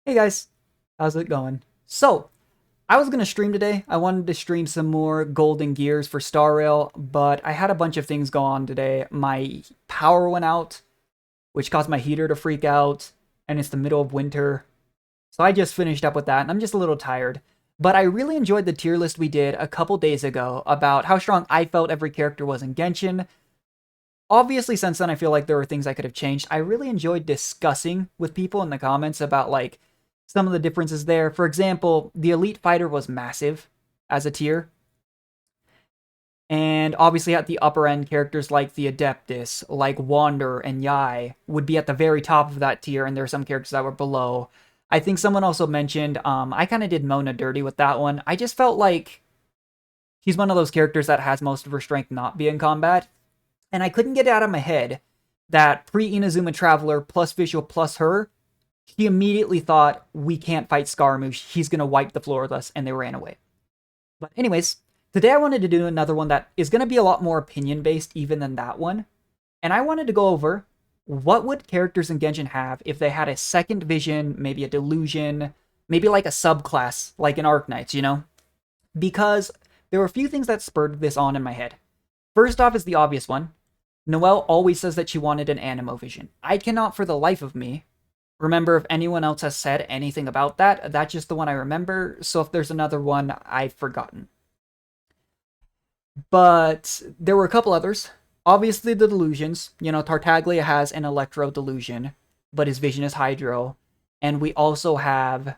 Hey guys, how's it going? So, I was gonna stream today. I wanted to stream some more Golden Gears for Star Rail, but I had a bunch of things go on today. My power went out, which caused my heater to freak out, and it's the middle of winter. So I just finished up with that, and I'm just a little tired. But I really enjoyed the tier list we did a couple days ago about how strong I felt every character was in Genshin. Obviously, since then, I feel like there were things I could have changed. I really enjoyed discussing with people in the comments about like some of the differences there. For example, the Elite Fighter was massive as a tier, and obviously at the upper end, characters like the Adeptus, like Wander and Yai would be at the very top of that tier, and there are some characters that were below. I think someone also mentioned, I kind of did Mona dirty with that one. I just felt like she's one of those characters that has most of her strength not be in combat, and I couldn't get it out of my head that pre-Inazuma Traveler plus Visual plus her, he immediately thought, we can't fight Scaramouche, he's gonna wipe the floor with us, and they ran away. But anyways, today I wanted to do another one that is gonna be a lot more opinion-based even than that one, and I wanted to go over what would characters in Genshin have if they had a second vision, maybe a delusion, maybe like a subclass, like in Arknights, you know? Because there were a few things that spurred this on in my head. First off is the obvious one. Noelle always says that she wanted an Animo vision. I cannot for the life of me remember if anyone else has said anything about that. That's just the one I remember, so if there's another one, I've forgotten. But there were a couple others. Obviously, the delusions. You know, Tartaglia has an Electro delusion, but his vision is Hydro. And we also have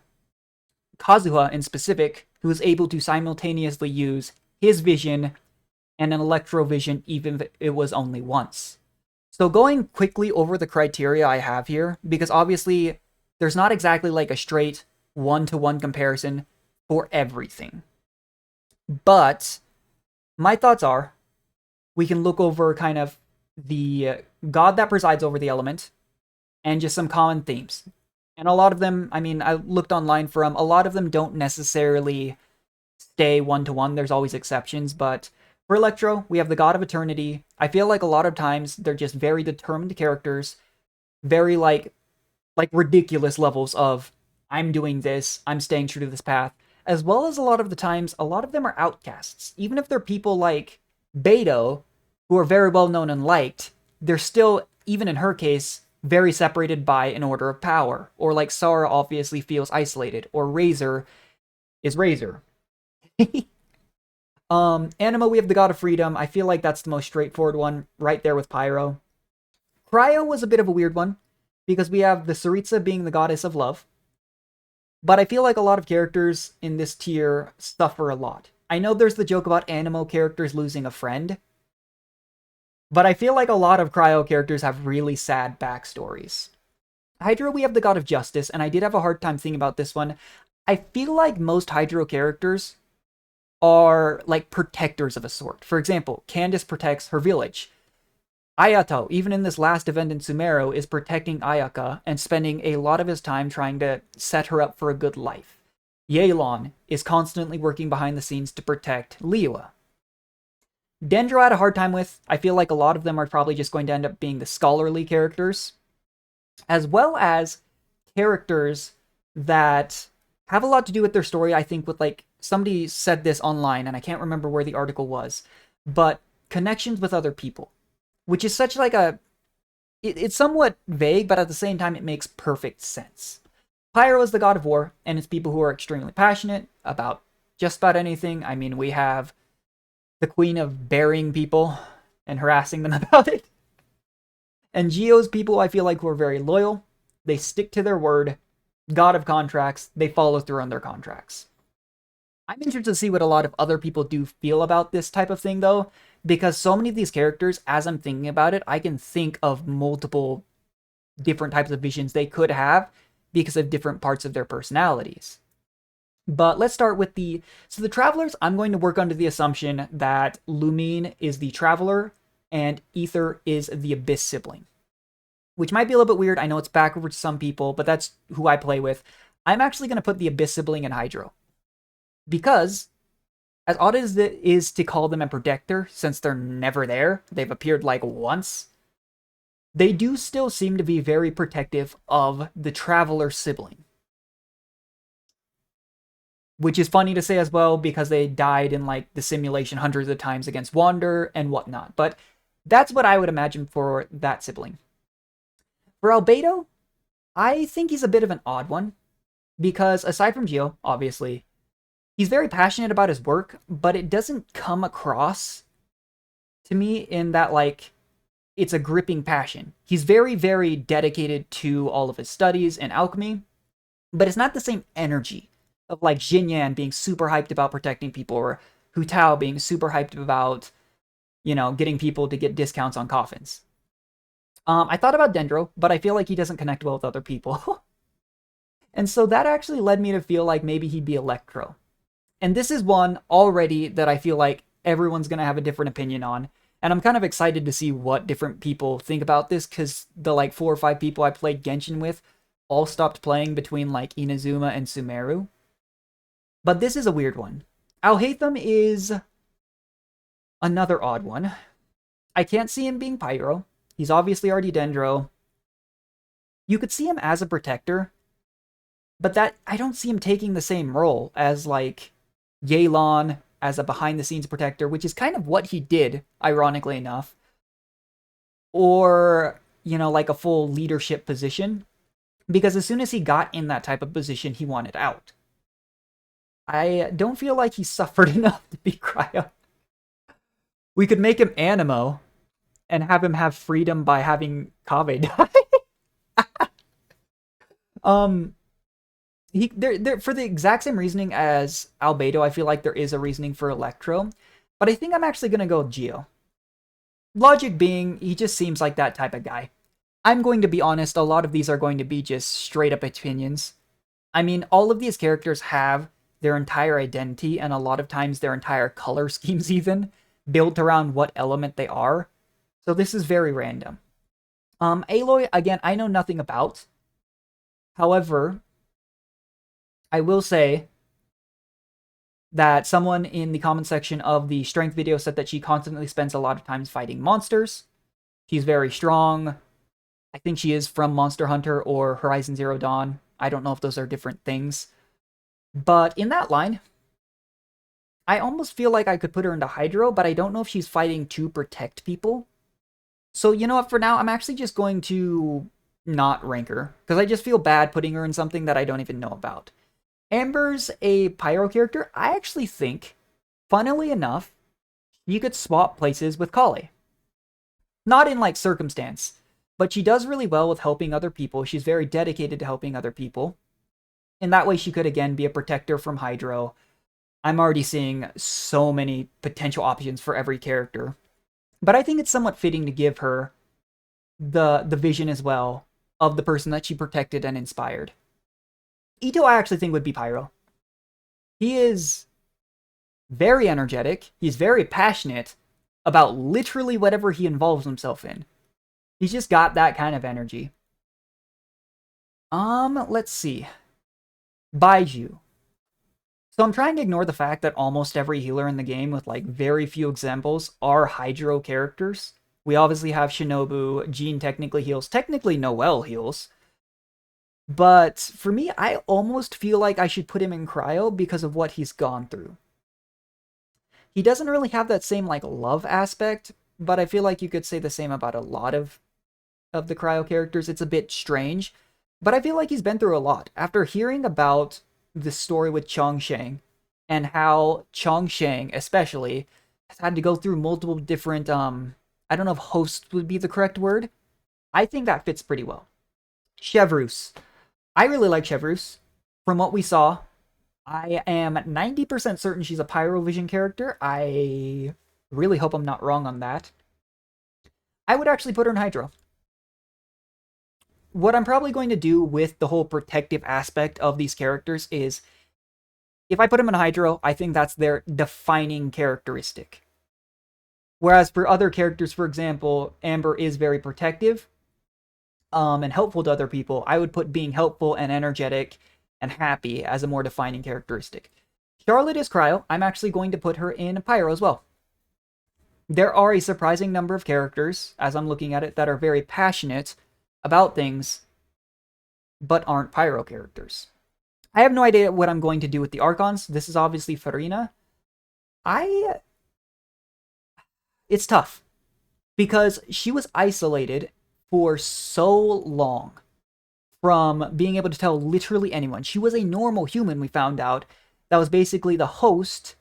Kazuha in specific, who is able to simultaneously use his vision and an Electro vision, even if it was only once. So going quickly over the criteria I have here, because obviously there's not exactly like a straight one-to-one comparison for everything. But my thoughts are, we can look over kind of the god that presides over the element and just some common themes. And a lot of them, I mean, I looked online for them, a lot of them don't necessarily stay one-to-one. There's always exceptions, but for Electro, we have the God of Eternity. I feel like a lot of times they're just very determined characters, very like ridiculous levels of I'm doing this, I'm staying true to this path, as well as a lot of the times a lot of them are outcasts. Even if they're people like Beto, who are very well known and liked, they're still, even in her case, very separated by an order of power. Or like Sara obviously feels isolated, or Razor is Razor. Anima, we have the God of Freedom. I feel like that's the most straightforward one, right there with Pyro. Cryo was a bit of a weird one, because we have the Saritsa being the goddess of love. But I feel like a lot of characters in this tier suffer a lot. I know there's the joke about Animo characters losing a friend, but I feel like a lot of Cryo characters have really sad backstories. Hydro, we have the God of Justice, and I did have a hard time thinking about this one. I feel like most Hydro characters are like protectors of a sort. For example, Candace protects her village. Ayato, even in this last event in Sumeru, is protecting Ayaka and spending a lot of his time trying to set her up for a good life. Yelan is constantly working behind the scenes to protect Liyue. Dendro I had a hard time with. I feel like a lot of them are probably just going to end up being the scholarly characters, as well as characters that have a lot to do with their story. I think with like somebody said this online, and I can't remember where the article was, but connections with other people, which is such like a it's somewhat vague, but at the same time it makes perfect sense. Pyro is the god of war, and it's people who are extremely passionate about just about anything. I mean, we have the queen of burying people and harassing them about it. And Geo's people, I feel like, who are very loyal. They stick to their word. God of contracts. They follow through on their contracts. I'm interested to see what a lot of other people do feel about this type of thing, though, because so many of these characters, as I'm thinking about it, I can think of multiple different types of visions they could have because of different parts of their personalities. But let's start with the Travelers, I'm going to work under the assumption that Lumine is the Traveler and Ether is the Abyss sibling, which might be a little bit weird. I know it's backward to some people, but that's who I play with. I'm actually going to put the Abyss sibling in Hydro, because as odd as it is to call them a protector, since they're never there, they've appeared like once, they do still seem to be very protective of the Traveler sibling. which is funny to say as well because they died in like the simulation hundreds of times against Wander and whatnot. But that's what I would imagine for that sibling. For Albedo, I think he's a bit of an odd one because aside from Geo, obviously, he's very passionate about his work, but it doesn't come across to me in that like it's a gripping passion. He's very, very dedicated to all of his studies and alchemy, but it's not the same energy of like Xinyan being super hyped about protecting people or Hu Tao being super hyped about, getting people to get discounts on coffins. I thought about Dendro, but I feel like he doesn't connect well with other people. And so that actually led me to feel like maybe he'd be Electro. And this is one already that I feel like everyone's going to have a different opinion on. And I'm kind of excited to see what different people think about this because the like 4 or 5 people I played Genshin with all stopped playing between like Inazuma and Sumeru. But this is a weird one. Alhaitham is another odd one. I can't see him being Pyro. He's obviously already Dendro. You could see him as a protector, but that I don't see him taking the same role as like Yelan as a behind-the-scenes protector, which is kind of what he did, ironically enough. Or, like a full leadership position. Because as soon as he got in that type of position, he wanted out. I don't feel like he suffered enough to be Cryo. We could make him Animo and have him have freedom by having Kave die. There for the exact same reasoning as Albedo, I feel like there is a reasoning for Electro, but I think I'm actually gonna go with Geo. Logic being, he just seems like that type of guy. I'm going to be honest, a lot of these are going to be just straight up opinions. I mean, all of these characters have their entire identity, and a lot of times their entire color schemes even, built around what element they are. So this is very random. Aloy, again, I know nothing about. However, I will say that someone in the comment section of the strength video said that she constantly spends a lot of times fighting monsters. She's very strong. I think she is from Monster Hunter or Horizon Zero Dawn. I don't know if those are different things. But in that line, I almost feel like I could put her into Hydro, but I don't know if she's fighting to protect people. So you know what, for now, I'm actually just going to not rank her, because I just feel bad putting her in something that I don't even know about. Amber's a Pyro character. I actually think, funnily enough, you could swap places with Kale. Not in, like, circumstance, but she does really well with helping other people. She's very dedicated to helping other people. In that way, she could, again, be a protector from Hydro. I'm already seeing so many potential options for every character. But I think it's somewhat fitting to give her the vision as well of the person that she protected and inspired. Ito, I actually think would be Pyro. He is very energetic. He's very passionate about literally whatever he involves himself in. He's just got that kind of energy. Let's see. Baiju. So I'm trying to ignore the fact that almost every healer in the game, with like very few examples, are Hydro characters. We obviously have Shinobu. Jean technically heals. Technically Noelle heals. But for me, I almost feel like I should put him in Cryo because of what he's gone through. He doesn't really have that same like love aspect, but I feel like you could say the same about a lot of the Cryo characters. It's a bit strange, but I feel like he's been through a lot. After hearing about the story with Chongsheng and how Chongsheng especially has had to go through multiple different I don't know if host would be the correct word. I think that fits pretty well. Chevreuse. I really like Chevreuse. From what we saw, I am 90% certain she's a Pyrovision character. I really hope I'm not wrong on that. I would actually put her in Hydro. What I'm probably going to do with the whole protective aspect of these characters is, if I put them in Hydro, I think that's their defining characteristic. Whereas for other characters, for example, Amber is very protective and helpful to other people. I would put being helpful and energetic and happy as a more defining characteristic. Charlotte is Cryo. I'm actually going to put her in Pyro as well. There are a surprising number of characters, as I'm looking at it, that are very passionate about things, but aren't Pyro characters. I have no idea what I'm going to do with the Archons. This is obviously Farina. I It's tough because she was isolated for so long from being able to tell literally anyone. She was a normal human, we found out, that was basically the host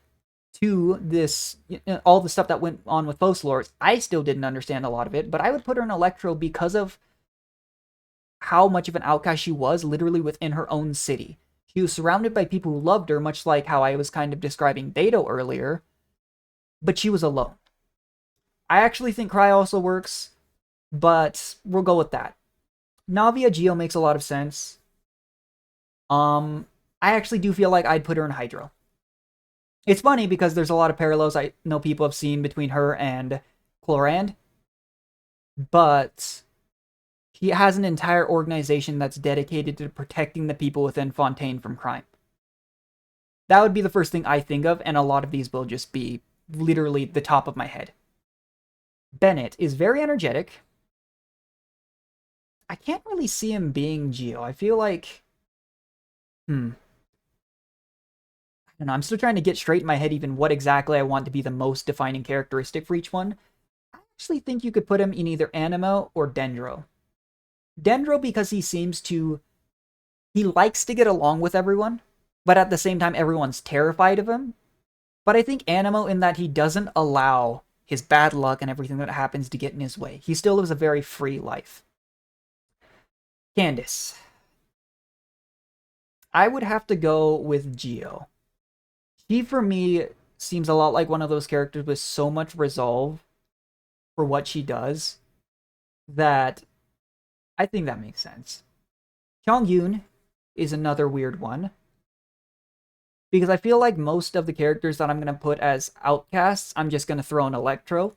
to this, all the stuff that went on with Focalors. I still didn't understand a lot of it, but I would put her in Electro because of how much of an outcast she was literally within her own city. She was surrounded by people who loved her, much like how I was kind of describing Beto earlier, but she was alone. I actually think Cry also works, but we'll go with that. Navia Geo makes a lot of sense. I actually do feel like I'd put her in Hydro. It's funny because there's a lot of parallels I know people have seen between her and Chlorand, but he has an entire organization that's dedicated to protecting the people within Fontaine from crime. That would be the first thing I think of, and a lot of these will just be literally the top of my head. Bennett is very energetic. I can't really see him being Geo. I feel like... I don't know, I'm still trying to get straight in my head even what exactly I want to be the most defining characteristic for each one. I actually think you could put him in either Animo or Dendro. Dendro because he seems to... He likes to get along with everyone, but at the same time everyone's terrified of him. But I think Animo in that he doesn't allow his bad luck and everything that happens to get in his way. He still lives a very free life. Candace. I would have to go with Geo. She, for me, seems a lot like one of those characters with so much resolve for what she does that I think that makes sense. Chongyun is another weird one because I feel like most of the characters that I'm going to put as outcasts, I'm just going to throw in Electro.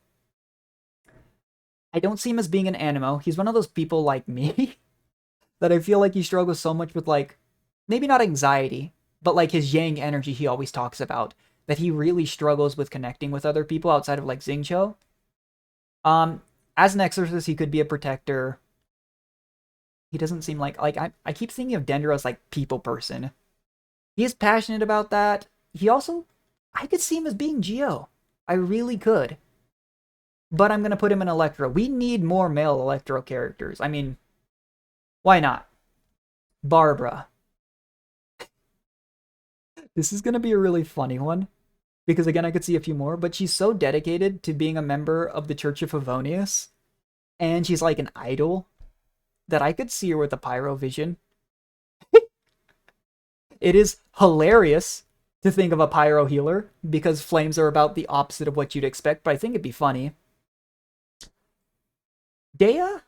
I don't see him as being an Animo. He's one of those people like me that I feel like he struggles so much with, like, maybe not anxiety, but like his yang energy he always talks about, that he really struggles with connecting with other people outside of like Xingqiu. As an exorcist, he could be a protector. He doesn't seem like I keep thinking of Dendro as like people person. He is passionate about that. He also, I could see him as being Geo. I really could. But I'm gonna put him in Electro. We need more male Electro characters. I mean, why not? Barbara. This is gonna be a really funny one. Because again, I could see a few more, but she's so dedicated to being a member of the Church of Favonius, and she's like an idol, that I could see her with a Pyro Vision. It is hilarious to think of a Pyro healer, because flames are about the opposite of what you'd expect, but I think it'd be funny. Dea?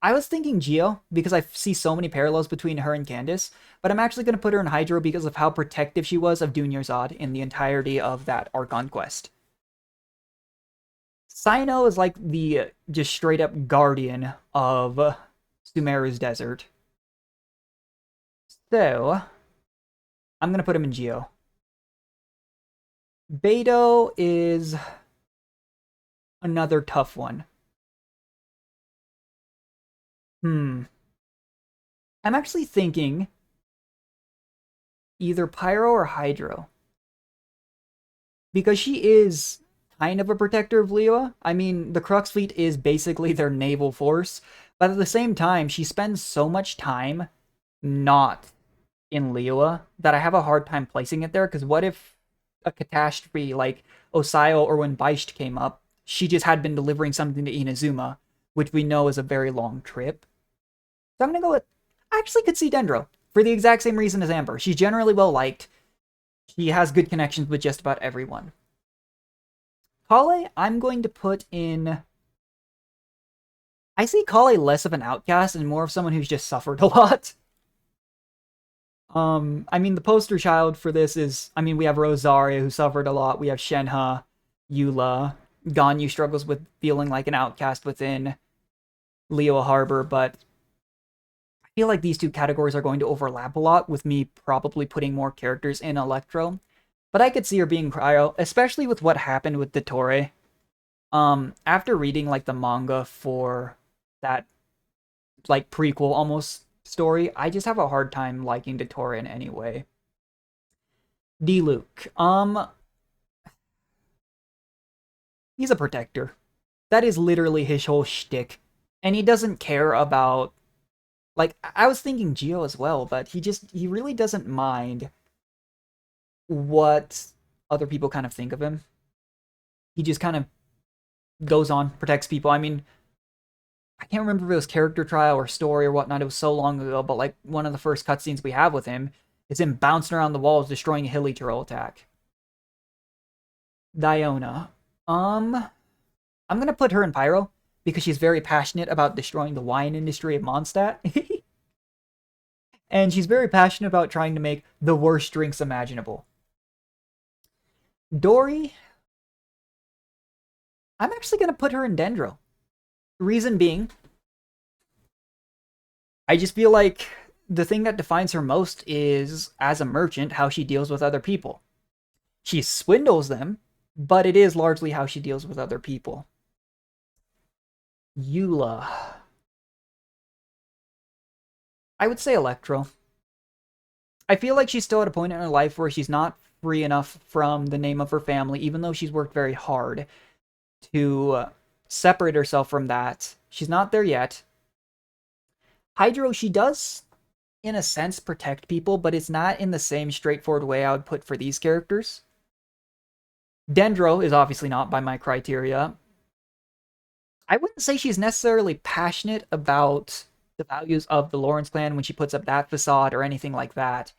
I was thinking Geo, because I see so many parallels between her and Candace, but I'm actually going to put her in Hydro because of how protective she was of Dunyarzad in the entirety of that Archon quest. Cyno is like the just straight up guardian of Sumeru's desert. So, I'm going to put him in Geo. Beto is another tough one. I'm actually thinking either Pyro or Hydro. Because she is kind of a protector of Liyue. I mean, the Crux Fleet is basically their naval force, but at the same time, she spends so much time not in Liyue that I have a hard time placing it there, because what if a catastrophe like Osayo or when Beisht came up, she just had been delivering something to Inazuma, which we know is a very long trip. So I'm going to go with... I actually could see Dendro, for the exact same reason as Amber. She's generally well-liked. She has good connections with just about everyone. Kale, I'm going to put in... I see Kale less of an outcast and more of someone who's just suffered a lot. I mean, the poster child for this is... I mean, we have Rosaria, who suffered a lot. We have Shenhe, Eula. Ganyu struggles with feeling like an outcast within Liyue Harbor, but... I feel like these two categories are going to overlap a lot, with me probably putting more characters in Electro. But I could see her being Cryo, especially with what happened with Dottore. After reading, like, the manga for that, like, prequel almost story, I just have a hard time liking Dotorin anyway. D-Luke. He's a protector. That is literally his whole shtick. And he doesn't care about, like, I was thinking Geo as well, but he really doesn't mind what other people kind of think of him. He just kind of goes on, protects people. I mean, I can't remember if it was character trial or story or whatnot. It was so long ago, but like one of the first cutscenes we have with him is him bouncing around the walls, destroying a hilly turtle attack. Diona. I'm gonna put her in Pyro because she's very passionate about destroying the wine industry of Mondstadt. And she's very passionate about trying to make the worst drinks imaginable. Dory, I'm actually gonna put her in Dendro. Reason being, I just feel like the thing that defines her most is, as a merchant, how she deals with other people. She swindles them, but it is largely how she deals with other people. Eula. I would say Electro. I feel like she's still at a point in her life where she's not free enough from the name of her family, even though she's worked very hard to separate herself from that. She's not there yet. Hydro, she does, in a sense, protect people, but it's not in the same straightforward way I would put for these characters. Dendro is obviously not by my criteria. I wouldn't say she's necessarily passionate about the values of the Lawrence clan when she puts up that facade or anything like that.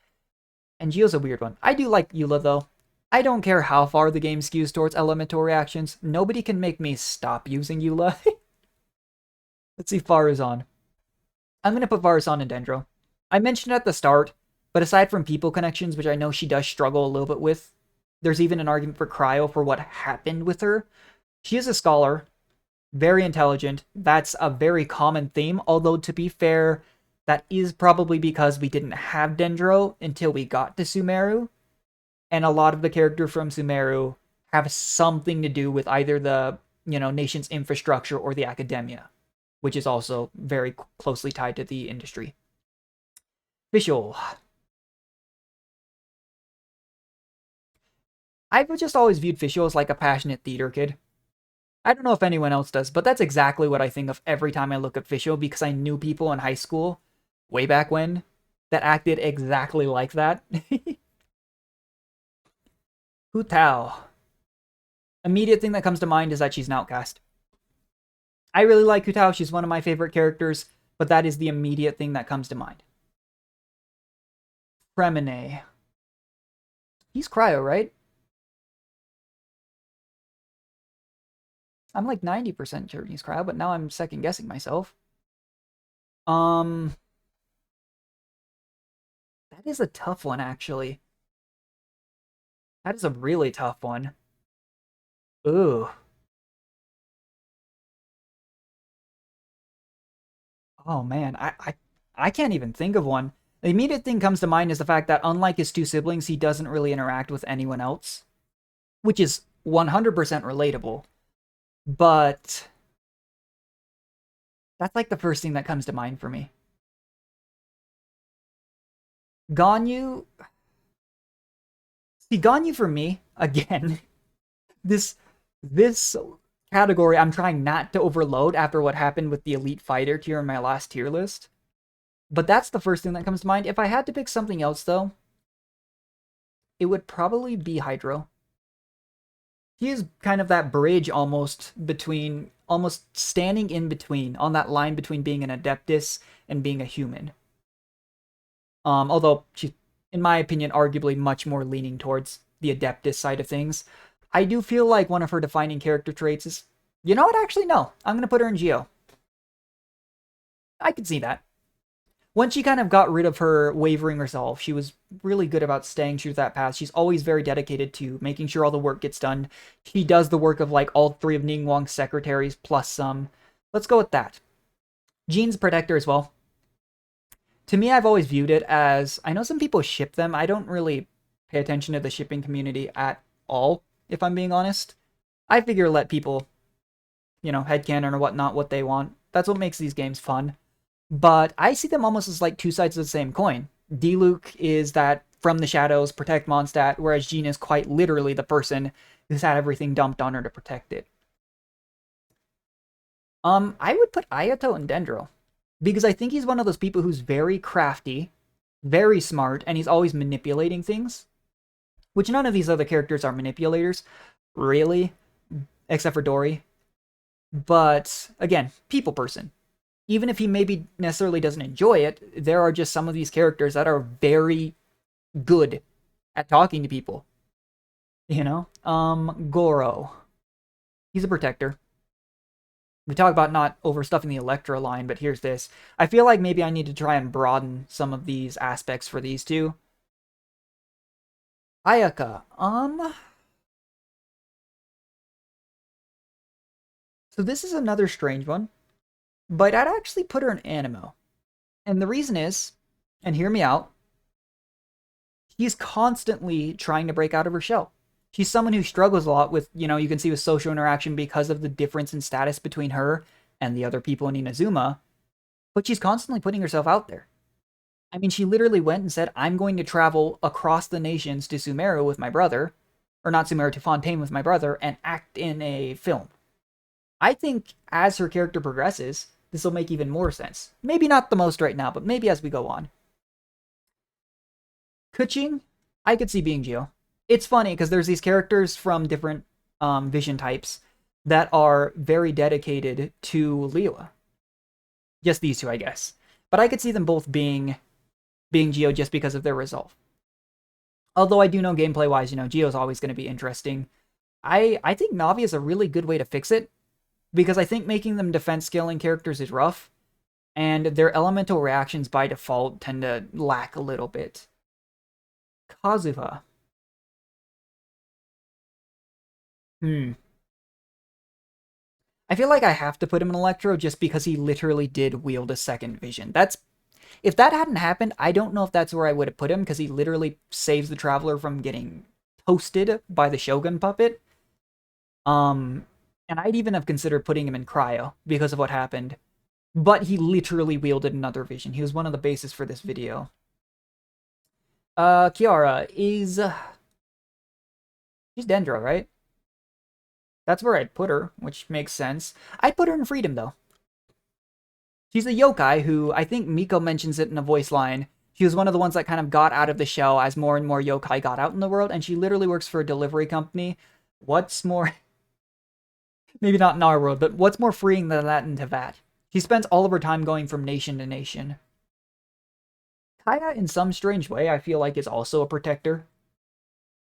And Geo's a weird one. I do like Eula, though. I don't care how far the game skews towards elemental reactions. Nobody can make me stop using Eula. Let's see Farazan. I'm going to put Farazan in Dendro. I mentioned at the start, but aside from people connections, which I know she does struggle a little bit with, there's even an argument for Cryo for what happened with her. She is a scholar, very intelligent. That's a very common theme, although to be fair, that is probably because we didn't have Dendro until we got to Sumeru, and a lot of the characters from Sumeru have something to do with either the, nation's infrastructure or the academia, which is also very closely tied to the industry. Visual. I've just always viewed Fischl as like a passionate theater kid. I don't know if anyone else does, but that's exactly what I think of every time I look at Fischl because I knew people in high school, way back when, that acted exactly like that. Hu Tao. Immediate thing that comes to mind is that she's an outcast. I really like Hu Tao, she's one of my favorite characters, but that is the immediate thing that comes to mind. Fremine. He's Cryo, right? I'm like 90% sure he's Cryo, but now I'm second guessing myself. That is a tough one, actually. That is a really tough one. Ooh. Oh man, I can't even think of one. The immediate thing comes to mind is the fact that unlike his two siblings, he doesn't really interact with anyone else, which is 100% relatable. But that's like the first thing that comes to mind for me. Ganyu. See, Ganyu for me, again, this category I'm trying not to overload after what happened with the Elite Fighter tier in my last tier list. But that's the first thing that comes to mind. If I had to pick something else, though, it would probably be Hydro. He is kind of that bridge almost standing in between, on that line between being an Adeptus and being a human. Although she's, in my opinion, arguably much more leaning towards the Adeptus side of things. I do feel like one of her defining character traits is, you know what, actually, no. I'm going to put her in Geo. I can see that. Once she kind of got rid of her wavering resolve, she was really good about staying true to that path. She's always very dedicated to making sure all the work gets done. She does the work of like all three of Ningguang's secretaries plus some. Let's go with that. Jean's protector as well. To me, I've always viewed it as, I know some people ship them. I don't really pay attention to the shipping community at all, if I'm being honest. I figure let people, headcanon or whatnot, what they want. That's what makes these games fun. But I see them almost as like two sides of the same coin. Diluc is that from the shadows, protect Mondstadt, whereas Jean is quite literally the person who's had everything dumped on her to protect it. I would put Ayato and Dendro. Because I think he's one of those people who's very crafty, very smart, and he's always manipulating things. Which none of these other characters are manipulators, really, except for Dory. But again, people person. Even if he maybe necessarily doesn't enjoy it, there are just some of these characters that are very good at talking to people. You know? Goro. He's a protector. We talk about not overstuffing the Electra line, but here's this. I feel like maybe I need to try and broaden some of these aspects for these two. Ayaka. So this is another strange one, but I'd actually put her in Animo. And the reason is, and hear me out, she's constantly trying to break out of her shell. She's someone who struggles a lot with, you can see with social interaction because of the difference in status between her and the other people in Inazuma, but she's constantly putting herself out there. I mean, she literally went and said, I'm going to travel across the nations to Sumeru with my brother, or not Sumeru, to Fontaine with my brother, and act in a film. I think as her character progresses, this will make even more sense. Maybe not the most right now, but maybe as we go on. Kuching, I could see being Geo. It's funny because there's these characters from different vision types that are very dedicated to Leela. Just these two, I guess. But I could see them both being Geo just because of their resolve. Although I do know gameplay-wise, Geo's always going to be interesting. I think Navi is a really good way to fix it, because I think making them defense scaling characters is rough, and their elemental reactions by default tend to lack a little bit. Kazuha. I feel like I have to put him in Electro just because he literally did wield a second vision. If that hadn't happened, I don't know if that's where I would have put him, because he literally saves the Traveler from getting toasted by the Shogun puppet. And I'd even have considered putting him in Cryo because of what happened. But he literally wielded another vision. He was one of the bases for this video. Kiara is... she's Dendro, right? That's where I'd put her, which makes sense. I'd put her in Freedom, though. She's a yokai who, I think Miko mentions it in a voice line. She was one of the ones that kind of got out of the shell as more and more yokai got out in the world, and she literally works for a delivery company. What's more... maybe not in our world, but what's more freeing than that in Teyvat? She spends all of her time going from nation to nation. Kaya, in some strange way, I feel like is also a protector.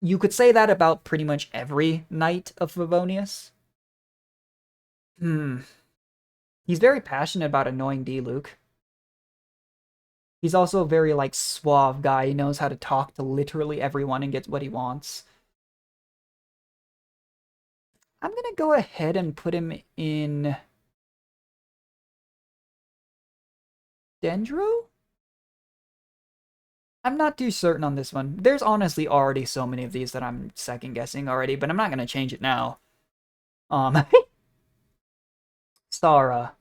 You could say that about pretty much every knight of Favonius. He's very passionate about annoying Diluc. He's also a very, suave guy. He knows how to talk to literally everyone and gets what he wants. I'm gonna go ahead and put him in... Dendro? I'm not too certain on this one. There's honestly already so many of these that I'm second-guessing already, but I'm not gonna change it now. Sara.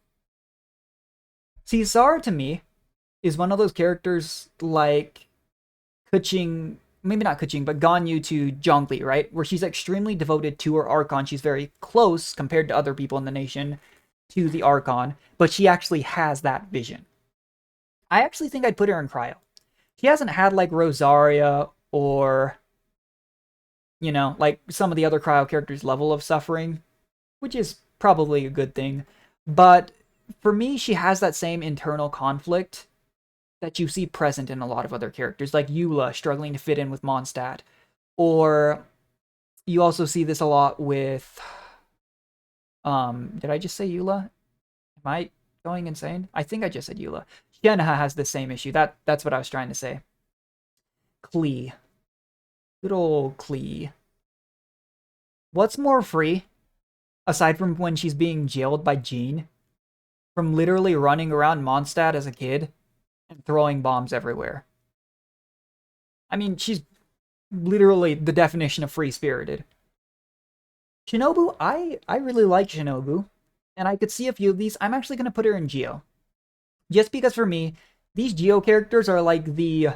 See, Sara to me is one of those characters like Kuching, maybe not Kuching, but Ganyu to Zhongli, right? Where she's extremely devoted to her Archon. She's very close compared to other people in the nation to the Archon, but she actually has that vision. I actually think I'd put her in Cryo. She hasn't had like Rosaria or, like some of the other Cryo characters' level of suffering, which is probably a good thing. But for me, she has that same internal conflict that you see present in a lot of other characters, like Eula struggling to fit in with Mondstadt. Or you also see this a lot with... did I just say Eula? Am I going insane? I think I just said Eula. Shenhe has the same issue. That's what I was trying to say. Klee. Good old Klee. What's more free, aside from when she's being jailed by Jean, from literally running around Mondstadt as a kid and throwing bombs everywhere? I mean, she's literally the definition of free-spirited. Shinobu, I really like Shinobu, and I could see a few of these. I'm actually going to put her in Geo. Just because for me, these Geo characters are like the,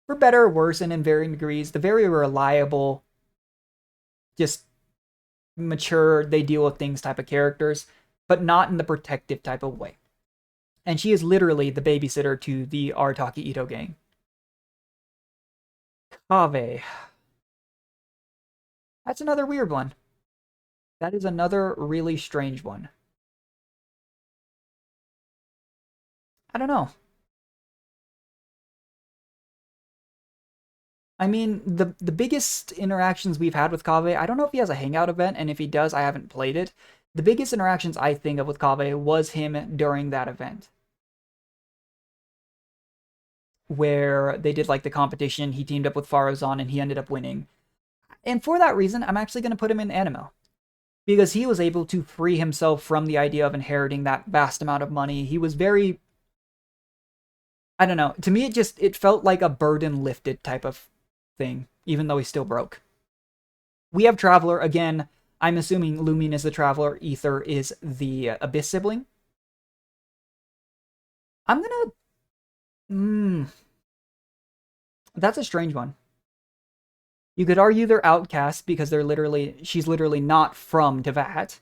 for better or worse and in varying degrees, the very reliable, just mature, they deal with things type of characters, but not in the protective type of way. And she is literally the babysitter to the Arataki Ito gang. Kave. That's another weird one. That is another really strange one. I don't know. I mean, the biggest interactions we've had with Kave, I don't know if he has a hangout event, and if he does, I haven't played it. The biggest interactions I think of with Kave was him during that event. Where they did like the competition, he teamed up with Farozan and he ended up winning. And for that reason, I'm actually going to put him in Animo. Because he was able to free himself from the idea of inheriting that vast amount of money. He was very, I don't know, to me it felt like a burden lifted type of thing, even though he's still broke. We have Traveler, again, I'm assuming Lumion is the Traveler, Ether is the Abyss sibling. I'm gonna, that's a strange one. You could argue they're outcasts because she's literally not from Teyvat.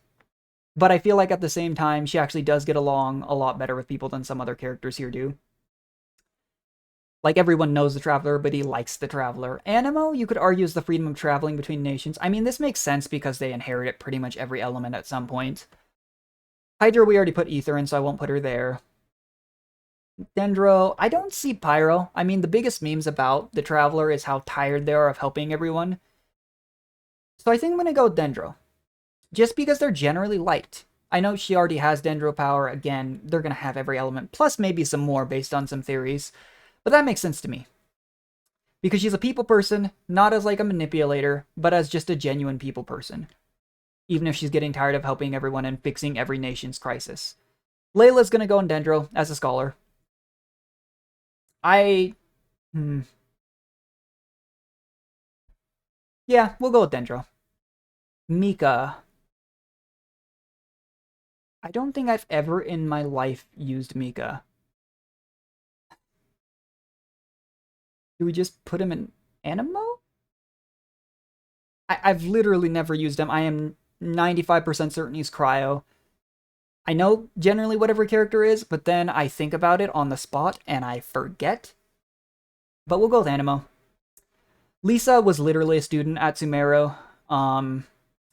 But I feel like at the same time, she actually does get along a lot better with people than some other characters here do. Like, everyone knows the Traveler, but he likes the Traveler. Animo, you could argue, is the freedom of traveling between nations. I mean, this makes sense because they inherit pretty much every element at some point. Hydra, we already put Ether in, so I won't put her there. Dendro, I don't see Pyro. I mean, the biggest memes about the Traveler is how tired they are of helping everyone. So I think I'm going to go with Dendro. Just because they're generally liked. I know she already has Dendro power. Again, they're going to have every element, plus maybe some more based on some theories. But that makes sense to me. Because she's a people person, not as like a manipulator, but as just a genuine people person. Even if she's getting tired of helping everyone and fixing every nation's crisis. Layla's going to go in Dendro as a scholar. Yeah, we'll go with Dendro. Mika. I don't think I've ever in my life used Mika. Do we just put him in Animo? I've literally never used him. I am 95% certain he's Cryo. I know generally what every character is, but then I think about it on the spot and I forget. But we'll go with Animo. Lisa was literally a student at Sumero.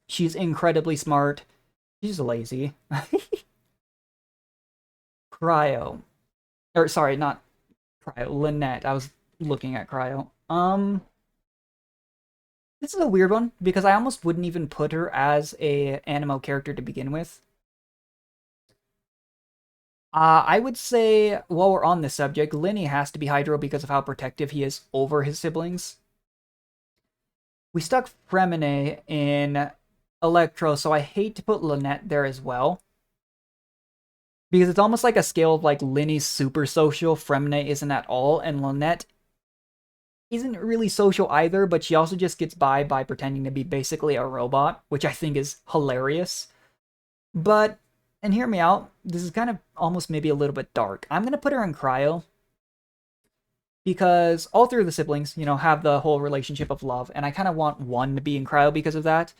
She's incredibly smart. She's lazy. Cryo. Or sorry, not Cryo. Lynette. I was looking at Cryo. This is a weird one because I almost wouldn't even put her as a Animo character to begin with. I would say, while we're on this subject, Linny has to be Hydro because of how protective he is over his siblings. We stuck Fremine in Electro, so I hate to put Lynette there as well. Because it's almost like a scale of like Linny's super social, Fremine isn't at all, and Lynette isn't really social either, but she also just gets by pretending to be basically a robot, which I think is hilarious. But, and hear me out, this is kind of almost maybe a little bit dark. I'm going to put her in Cryo because all three of the siblings, you know, have the whole relationship of love, and I kind of want one to be in Cryo because of that.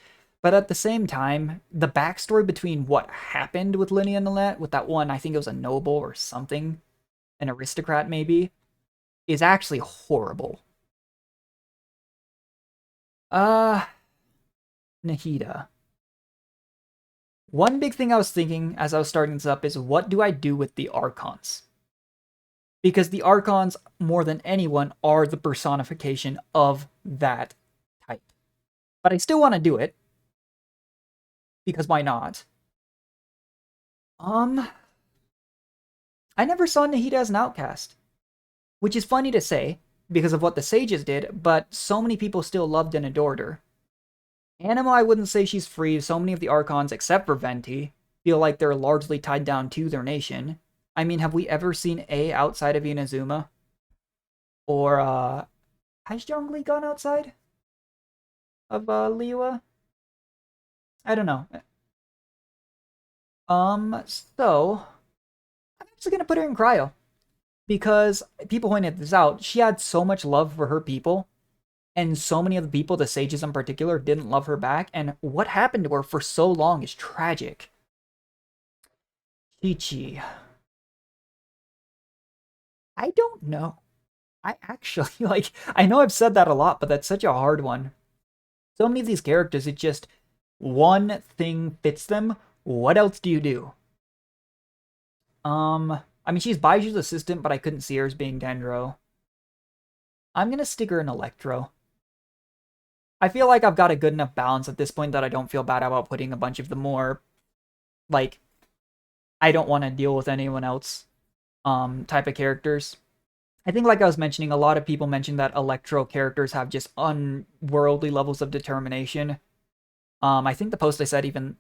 But at the same time, the backstory between what happened with Linny and Lynette, with that one, I think it was a noble or something, an aristocrat maybe, is actually horrible. Nahida. One big thing I was thinking as I was starting this up is what do I do with the Archons? Because the Archons, more than anyone, are the personification of that type. But I still want to do it. Because why not? I never saw Nahida as an outcast. Which is funny to say, because of what the Sages did, but so many people still loved and adored her. Anima, I wouldn't say she's free. So many of the Archons, except for Venti, feel like they're largely tied down to their nation. I mean, have we ever seen A outside of Inazuma? Or, has Zhongli gone outside of, Liyue? I don't know. So, I'm just gonna put her in Cryo because people pointed this out. She had so much love for her people, and so many of the people, the sages in particular, didn't love her back. And what happened to her for so long is tragic. Chi-Chi. I don't know. I actually like. I know I've said that a lot, but that's such a hard one. So many of these characters, it just one thing fits them. What else do you do? I mean, she's Baiju's assistant, but I couldn't see her as being Dendro. I'm gonna stick her in Electro. I feel like I've got a good enough balance at this point that I don't feel bad about putting a bunch of the more, like, I don't want to deal with anyone else, type of characters. I think, like I was mentioning, a lot of people mentioned that Electro characters have just unworldly levels of determination. I think the post I said even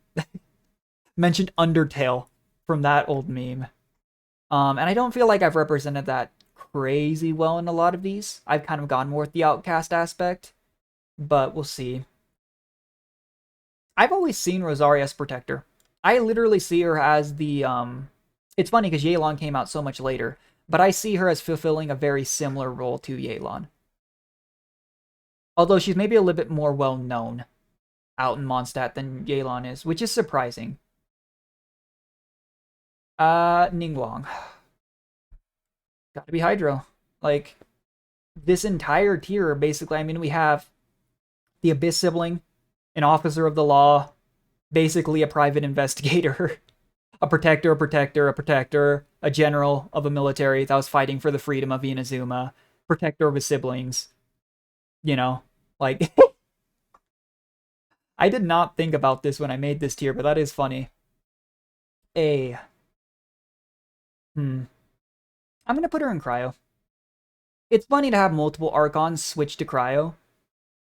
mentioned Undertale from that old meme. And I don't feel like I've represented that crazy well in a lot of these. I've kind of gone more with the outcast aspect, but we'll see. I've always seen Rosaria as Protector. I literally see her as the, it's funny because Yelan came out so much later, but I see her as fulfilling a very similar role to Yelan. Although she's maybe a little bit more well-known out in Mondstadt than Yelan is, which is surprising. Ningguang. Gotta be Hydro. Like, this entire tier, basically, I mean, we have the Abyss sibling, an officer of the law, basically a private investigator, a protector, a general of a military that was fighting for the freedom of Inazuma, protector of his siblings. You know, like, I did not think about this when I made this tier, but that is funny. I'm gonna put her in Cryo. It's funny to have multiple Archons switch to Cryo,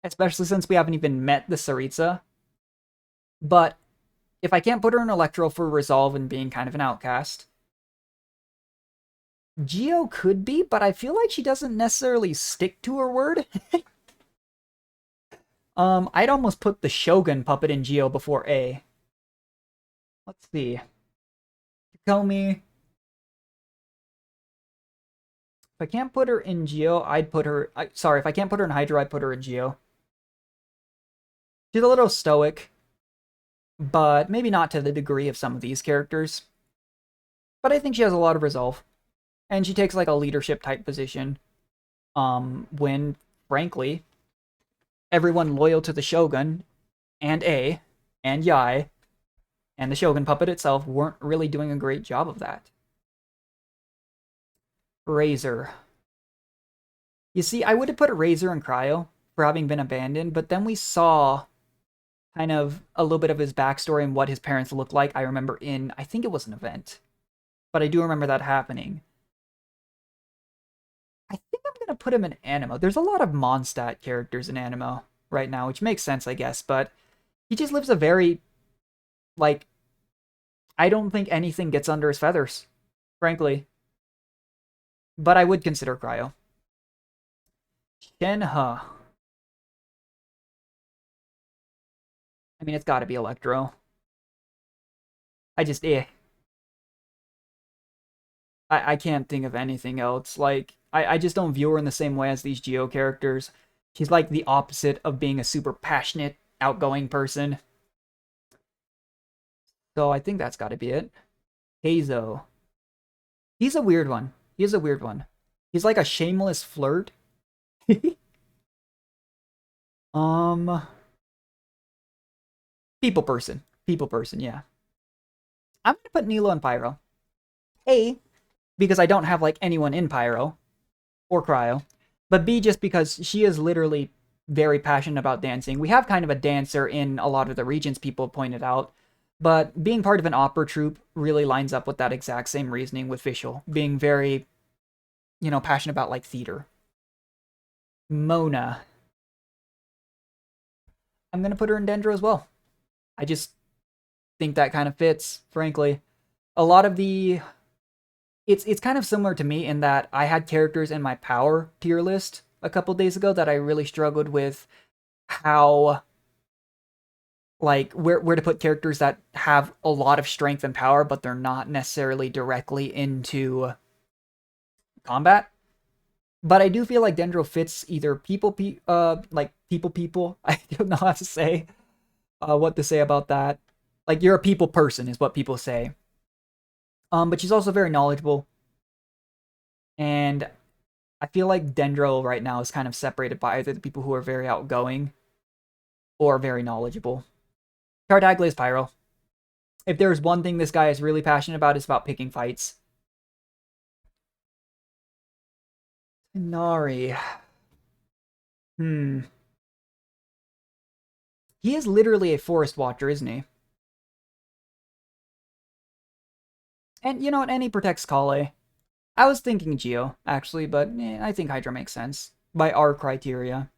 especially since we haven't even met the Saritsa. But if I can't put her in Electro for Resolve and being kind of an outcast, Geo could be, but I feel like she doesn't necessarily stick to her word. I'd almost put the Shogun puppet in Geo before A. Let's see. Tell me. If I can't put her in Geo, I'd put her... sorry, if I can't put her in Hydro, I'd put her in Geo. She's a little stoic, but maybe not to the degree of some of these characters. But I think she has a lot of resolve. And she takes like a leadership type position. When, frankly, everyone loyal to the Shogun, and A, and Yai, and the Shogun puppet itself weren't really doing a great job of that. Razor. You see, I would have put Razor in Cryo for having been abandoned, but then we saw kind of a little bit of his backstory and what his parents looked like. I remember I think it was an event, but I do remember that happening. I think I'm going to put him in Animo. There's a lot of Mondstadt characters in Animo right now, which makes sense, I guess, but he just lives a very, like, I don't think anything gets under his feathers, frankly. But I would consider Cryo. Shenhe. I mean, it's got to be Electro. I just, I can't think of anything else. Like, I just don't view her in the same way as these Geo characters. She's like the opposite of being a super passionate, outgoing person. So I think that's got to be it. Heizo. He's a weird one. He's a weird one. He's like a shameless flirt. People person. People person, yeah. I'm gonna put Nilo in Pyro. A, because I don't have like anyone in Pyro or Cryo, but B, just because she is literally very passionate about dancing. We have kind of a dancer in a lot of the regions, people pointed out, but being part of an opera troupe really lines up with that exact same reasoning with Visual, being very, you know, passionate about like theater. Mona. I'm gonna put her in Dendro as well. I just think that kind of fits, frankly. A lot of the... It's kind of similar to me in that I had characters in my power tier list a couple days ago that I really struggled with how like where to put characters that have a lot of strength and power, but they're not necessarily directly into combat. But I do feel like Dendro fits either people. I don't know how to say what to say about that. Like you're a people person is what people say. But she's also very knowledgeable, and I feel like Dendro right now is kind of separated by either the people who are very outgoing or very knowledgeable. Tartaglia is Pyro. If there's one thing this guy is really passionate about, it's about picking fights. Nari. Hmm. He is literally a forest watcher, isn't he? And you know what? And he protects Kale. I was thinking Geo, actually, but I think Hydra makes sense. By our criteria.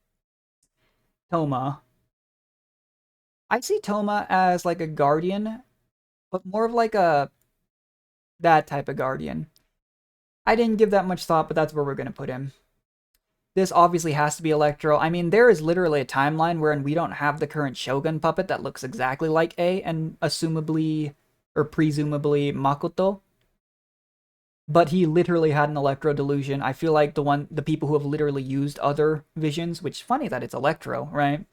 Toma. I see Toma as like a guardian, but more of like a that type of guardian. I didn't give that much thought, but that's where we're going to put him. This obviously has to be Electro. I mean, there is literally a timeline wherein we don't have the current Shogun puppet that looks exactly like A and assumably or presumably Makoto. But he literally had an Electro delusion. I feel like the people who have literally used other visions, which is funny that it's Electro, right?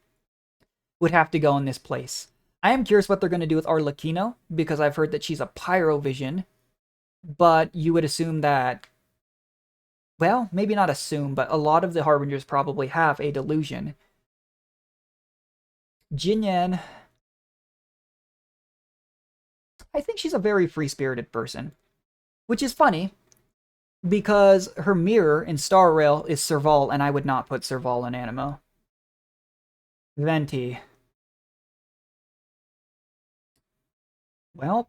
Would have to go in this place. I am curious what they're going to do with Arlecchino, because I've heard that she's a Pyro vision, but you would assume that, well, maybe not assume, but a lot of the Harbingers probably have a delusion. Jinyan, I think she's a very free-spirited person, which is funny, because her mirror in Star Rail is Serval, and I would not put Serval in Animo. Venti. Well,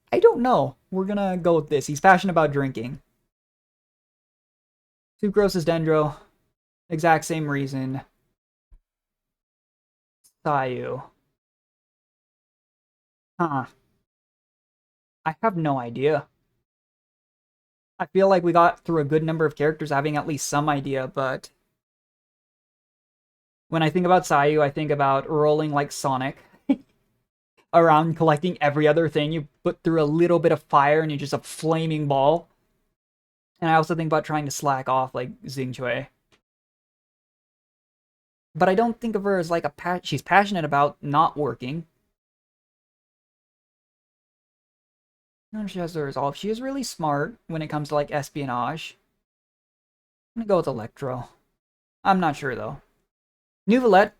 I don't know. We're gonna go with this. He's passionate about drinking. Sucrose is Dendro. Exact same reason. Sayu. Huh. I have no idea. I feel like we got through a good number of characters having at least some idea, but when I think about Sayu, I think about rolling like Sonic around collecting every other thing. You put through a little bit of fire and you're just a flaming ball. And I also think about trying to slack off like Xingchui. But I don't think of her as like she's passionate about not working. And she has the resolve. She is really smart when it comes to like espionage. I'm gonna go with Electro. I'm not sure though. Neuvillette,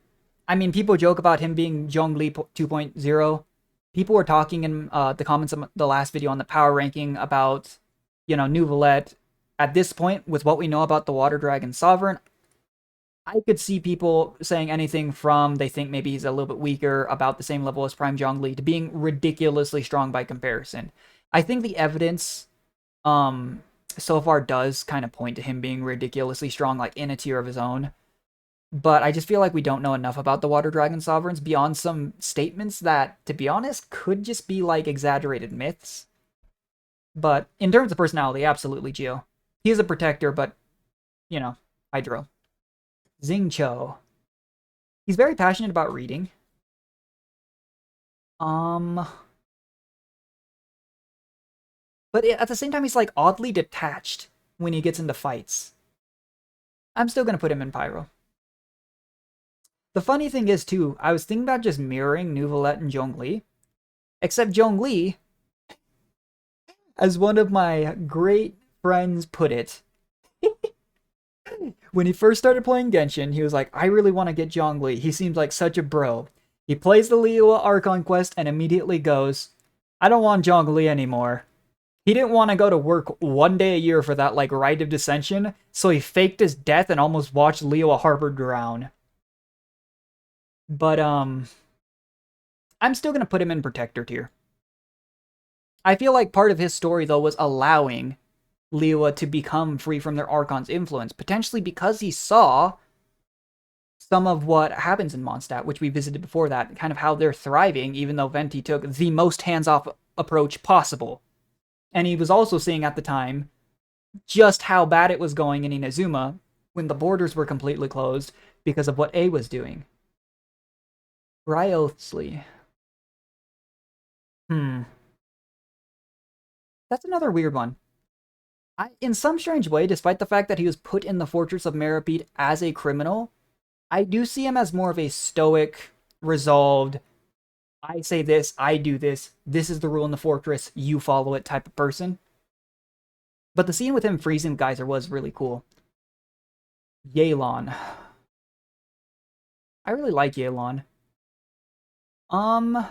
I mean, people joke about him being Zhongli 2.0. People were talking in the comments of the last video on the power ranking about, Neuvillette. At this point, with what we know about the Water Dragon Sovereign, I could see people saying anything from they think maybe he's a little bit weaker, about the same level as Prime Zhongli, to being ridiculously strong by comparison. I think the evidence so far does kind of point to him being ridiculously strong, like in a tier of his own. But I just feel like we don't know enough about the Water Dragon Sovereigns beyond some statements that, to be honest, could just be like exaggerated myths. But in terms of personality, absolutely Geo. He is a protector, but, Hydro. Xingqiu. He's very passionate about reading. But at the same time, he's like oddly detached when he gets into fights. I'm still gonna put him in Pyro. The funny thing is, too, I was thinking about just mirroring Neuvillette and Zhongli. Except Zhongli, as one of my great friends put it, when he first started playing Genshin, he was like, I really want to get Zhongli. He seems like such a bro. He plays the Liyue Archon quest and immediately goes, I don't want Zhongli anymore. He didn't want to go to work one day a year for that, like, rite of dissension, so he faked his death and almost watched Liyue Harbor drown. But, I'm still gonna put him in Protector tier. I feel like part of his story, though, was allowing Liyue to become free from their Archon's influence, potentially because he saw some of what happens in Mondstadt, which we visited before that, kind of how they're thriving, even though Venti took the most hands-off approach possible. And he was also seeing at the time just how bad it was going in Inazuma, when the borders were completely closed because of what A was doing. Bryothsley. Hmm. That's another weird one. In some strange way, despite the fact that he was put in the Fortress of Meripede as a criminal, I do see him as more of a stoic, resolved, I say this, I do this is the rule in the fortress, you follow it type of person. But the scene with him freezing the geyser was really cool. Yelan. I really like Yelan. Um,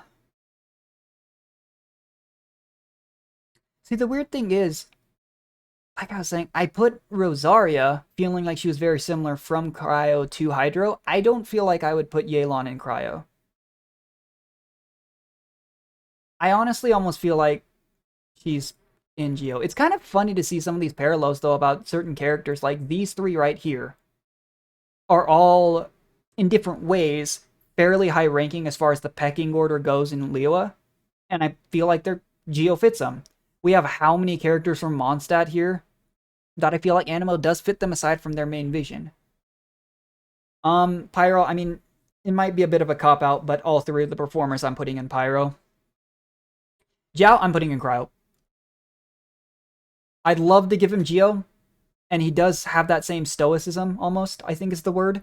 See, the weird thing is, like I was saying, I put Rosaria feeling like she was very similar from Cryo to Hydro. I don't feel like I would put Yelan in Cryo. I honestly almost feel like she's in Geo. It's kind of funny to see some of these parallels, though, about certain characters. Like these three right here are all, in different ways, fairly high ranking as far as the pecking order goes in Liyue. And I feel like Geo fits them. We have how many characters from Mondstadt here that I feel like Animo does fit them aside from their main vision. Pyro, I mean, it might be a bit of a cop-out, but all three of the performers I'm putting in Pyro. Jiao, I'm putting in Cryo. I'd love to give him Geo, and he does have that same stoicism, almost, I think is the word.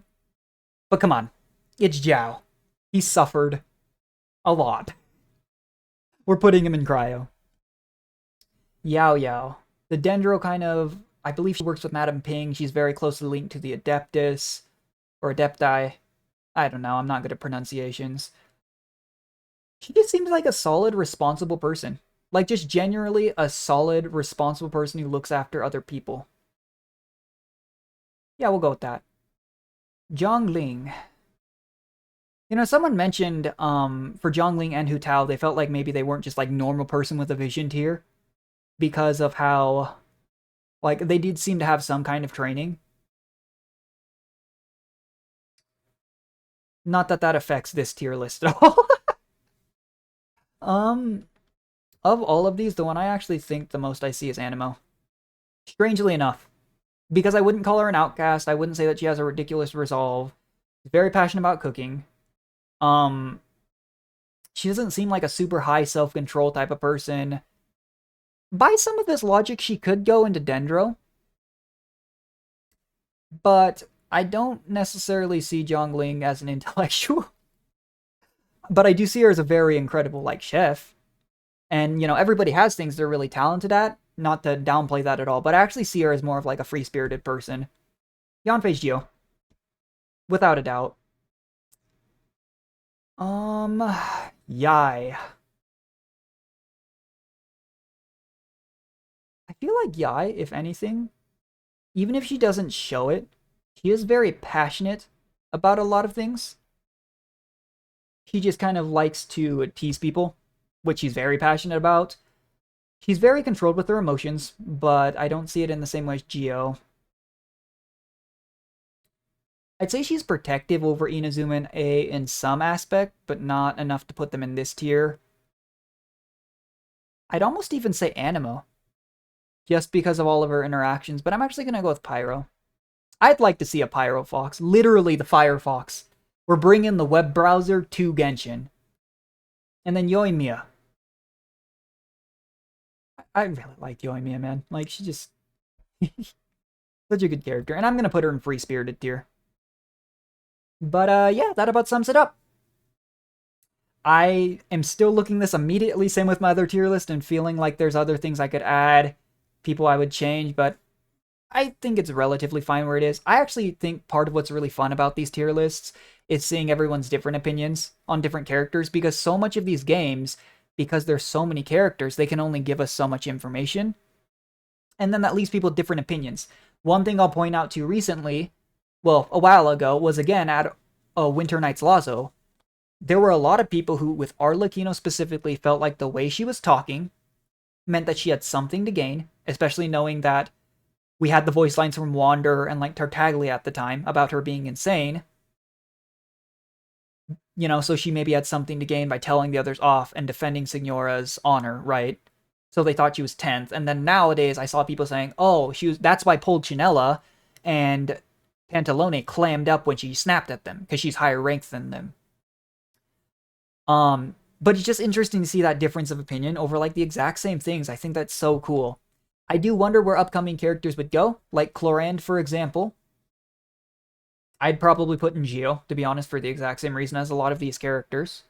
But come on, it's Jiao. He suffered a lot. We're putting him in Cryo. Yao Yao. The Dendro kind of, I believe she works with Madame Ping. She's very closely linked to the Adeptus, or Adepti. I don't know, I'm not good at pronunciations. She just seems like a solid, responsible person. Like, just genuinely a solid, responsible person who looks after other people. Yeah, we'll go with that. Zhongling. You know, someone mentioned, for Zhongling and Hu Tao, they felt like maybe they weren't just, like, normal person with a vision tier. Because of how, like, they did seem to have some kind of training. Not that that affects this tier list at all. um, of all of these, the one I actually think the most I see is Animo. Strangely enough. Because I wouldn't call her an outcast, I wouldn't say that she has a ridiculous resolve. She's very passionate about cooking. She doesn't seem like a super high self-control type of person. By some of this logic, she could go into Dendro. But I don't necessarily see Zhongling as an intellectual. But I do see her as a very incredible, like, chef. And, you know, everybody has things they're really talented at. Not to downplay that at all, but I actually see her as more of, like, a free-spirited person. Yanfei's Geo. Without a doubt. Yai. I feel like Yai, if anything, even if she doesn't show it, she is very passionate about a lot of things. She just kind of likes to tease people, which she's very passionate about. She's very controlled with her emotions, but I don't see it in the same way as Geo. I'd say she's protective over Inazuma and A in some aspect, but not enough to put them in this tier. I'd almost even say Animo, just because of all of her interactions, but I'm actually going to go with Pyro. I'd like to see a Pyro Fox, literally the Firefox. We're bringing the web browser to Genshin. And then Yoimiya. I really like Yoimiya, man. Like, she just... such a good character. And I'm going to put her in free-spirited tier. But, yeah, that about sums it up. I am still looking this immediately, same with my other tier list, and feeling like there's other things I could add, people I would change, but I think it's relatively fine where it is. I actually think part of what's really fun about these tier lists is seeing everyone's different opinions on different characters, because so much of these games, because there's so many characters, they can only give us so much information, and then that leaves people with different opinions. One thing I'll point out to recently, well, a while ago, was again at Winter Night's Lazo. There were a lot of people who, with Arlecchino specifically, felt like the way she was talking meant that she had something to gain, especially knowing that we had the voice lines from Wander and, like, Tartaglia at the time about her being insane. You know, so she maybe had something to gain by telling the others off and defending Signora's honor, right? So they thought she was 10th. And then nowadays I saw people saying, oh, that's why I pulled Chinella, and Pantalone clammed up when she snapped at them because she's higher ranked than them. But it's just interesting to see that difference of opinion over like the exact same things. I think that's so cool. I do wonder where upcoming characters would go, like Clorand, for example. I'd probably put in Geo, to be honest, for the exact same reason as a lot of these characters.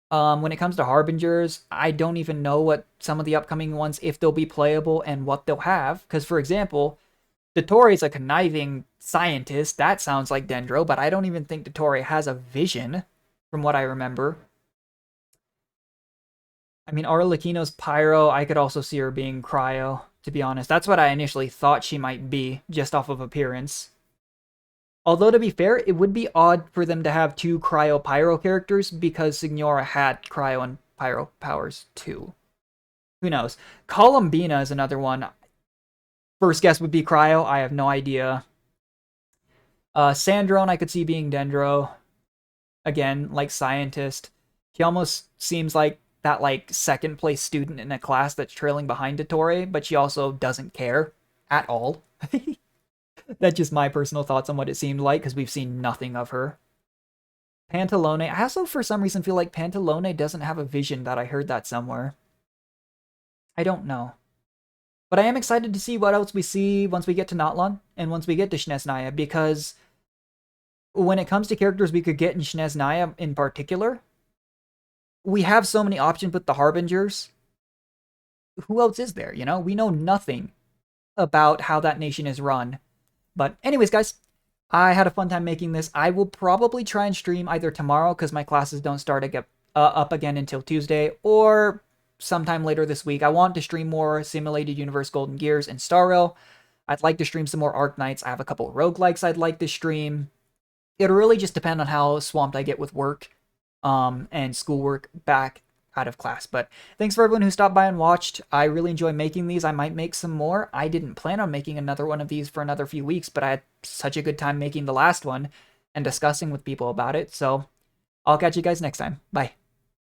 When it comes to Harbingers, I don't even know what some of the upcoming ones, if they'll be playable and what they'll have. Because, for example, Dottore is a conniving scientist. That sounds like Dendro, but I don't even think Dottore has a vision, from what I remember. I mean, Arlecchino's Pyro, I could also see her being Cryo, to be honest. That's what I initially thought she might be, just off of appearance. Although, to be fair, it would be odd for them to have two Cryo Pyro characters because Signora had Cryo and Pyro powers too. Who knows? Columbina is another one. First guess would be Cryo. I have no idea. Sandrone, I could see being Dendro. Again, like scientist. He almost seems like that like second place student in a class that's trailing behind Dottore, but she also doesn't care at all. That's just my personal thoughts on what it seemed like, because we've seen nothing of her. Pantalone. I also, for some reason, feel like Pantalone doesn't have a vision that I heard that somewhere. I don't know. But I am excited to see what else we see once we get to Natlan and once we get to Snezhnaya, because when it comes to characters we could get in Snezhnaya in particular, we have so many options with the Harbingers. Who else is there, you know? We know nothing about how that nation is run. But anyways, guys, I had a fun time making this. I will probably try and stream either tomorrow, because my classes don't start up again until Tuesday, or sometime later this week. I want to stream more Simulated Universe Golden Gears and Star Rail. I'd like to stream some more Arknights. I have a couple of roguelikes I'd like to stream. It'll really just depend on how swamped I get with work and schoolwork back out of class. But thanks for everyone who stopped by and watched. I really enjoy making these. I might make some more. I didn't plan on making another one of these for another few weeks, but I had such a good time making the last one and discussing with people about it. So I'll catch you guys next time. Bye.